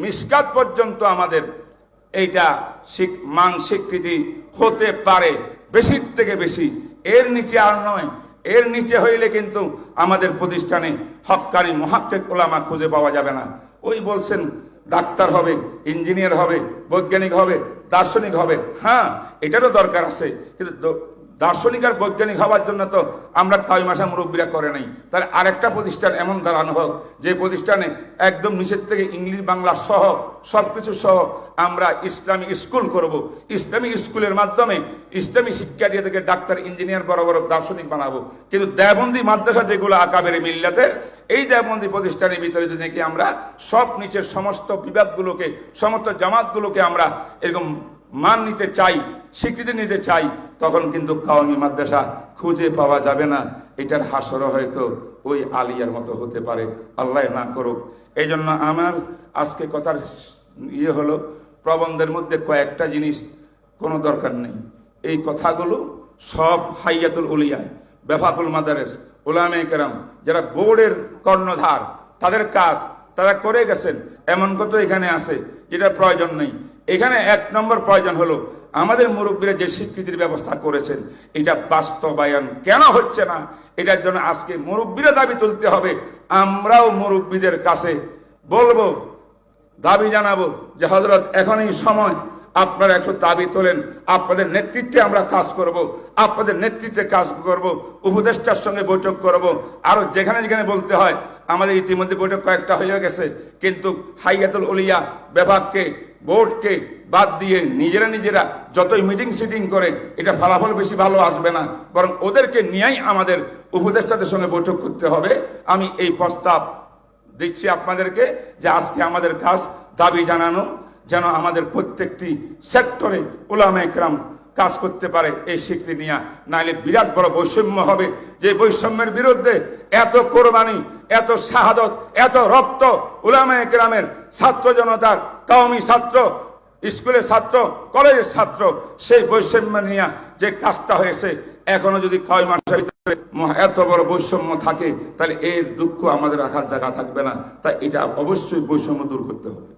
মিশকাত পর্যন্ত আমাদের এইটা মান স্বীকৃতি হতে পারে, বেশির থেকে বেশি, এর নিচে আর নয়। এর নিচে হইলে কিন্তু আমাদের প্রতিষ্ঠানে হক্কানি মুহাক্কিক উলামা খুঁজে পাওয়া যাবে না। ওই বলছেন ডাক্তার হবে, ইঞ্জিনিয়ার হবে, বৈজ্ঞানিক হবে, দার্শনিক হবে। হ্যাঁ, এটারও দরকার আছে, কিন্তু দার্শনিক আর বৈজ্ঞানিক হওয়ার জন্য তো আমরা কাইমাশা মুরব্বীরা করে নাই। তাহলে আরেকটা প্রতিষ্ঠান এমন দাঁড়ানো হোক যে প্রতিষ্ঠানে একদম নিচের থেকে ইংলিশ বাংলা সহ সব কিছু সহ আমরা ইসলামিক স্কুল করব। ইসলামিক স্কুলের মাধ্যমে ইসলামী শিক্ষা দিয়ে থেকে ডাক্তার, ইঞ্জিনিয়ার, বড় বড় দার্শনিক বানাবো। কিন্তু দেওবন্দি মাদ্রাসা যেগুলো আকাবেরে মিল্লাতের, এই দেওবন্দি প্রতিষ্ঠানের ভিতরে যদি নাকি আমরা সব নিচের সমস্ত বিভাগগুলোকে, সমস্ত জামাতগুলোকে আমরা এরকম মান নিতে চাই, স্বীকৃতি নিতে চাই, তখন কিন্তু কাওমি মাদ্রাসা খুঁজে পাওয়া যাবে না। এটার হাসরও হয়তো ওই আলিয়ার মতো হতে পারে, আল্লাহ না করুক। এই জন্য আমার আজকে কথার হলো, প্রবন্ধের মধ্যে কয়েকটা জিনিস কোনো দরকার নেই। এই কথাগুলো সব হাইয়াতুল উলিয়া, বেফাকুল মাদারেস, উলামায়ে কেরাম, যারা বোর্ডের কর্ণধার, তাদের কাজ তারা করে গেছেন। এমন কত এখানে আছে যেটা প্রয়োজন নেই। এখানে এক নম্বর প্রয়োজন হলো আমাদের মুরব্বীরা যে স্বীকৃতির ব্যবস্থা করেছেন, এটা বাস্তবায়ন কেন হচ্ছে না, এটার জন্য আজকে মুরব্বীরা দাবি তুলতে হবে। আমরাও মুরব্বীদের কাছে বলবো, দাবি জানাবো যে হযরত এখনই সময়, আপনারা একটু দাবি তোলেন, আপনাদের নেতৃত্বে আমরা কাজ করব, আপনাদের নেতৃত্বে কাজ করব, উপদেষ্টার সঙ্গে বৈঠক করব, আরো যেখানে যেখানে বলতে হয়। আমাদের ইতিমধ্যে বৈঠক কয়েকটা হয়ে গেছে, কিন্তু হাইয়াতুল উলিয়া বিভাগকে, বোর্ডকে বাদ দিয়ে নিজেরা যতই মিটিং সিটিং করে, এটা ফলাফল বেশি ভালো আসবে না, বরং ওদেরকে নিয়েই আমাদের উপদেষ্টাদের সঙ্গে বৈঠক করতে হবে। আমি এই প্রস্তাব দিচ্ছি আপনাদেরকে যে আজকে আমাদের কাজ দাবি জানানো, যেন আমাদের প্রত্যেকটি সেক্টরে উলামায়ে কেরাম কাজ করতে পারে এই স্বীকৃতি নিয়ে। নাইলে বিরাট বড় বৈষম্য হবে, যে বৈষম্যের বিরুদ্ধে এত কোরবানি, এত শাহাদত, এত রক্ত উলামায়ে কেরামের, ছাত্র জনতার, কওমি ছাত্র, স্কুলের ছাত্র, কলেজের ছাত্র, সেই বৈষম্য নিয়ে যে কাজটা হয়েছে, এখনো যদি কয় মাসের ভিতরে এত বড় বৈষম্য থাকে, তাহলে এর দুঃখ আমাদের রাখার জায়গা থাকবে না। তাই এটা অবশ্যই বৈষম্য দূর করতে হবে।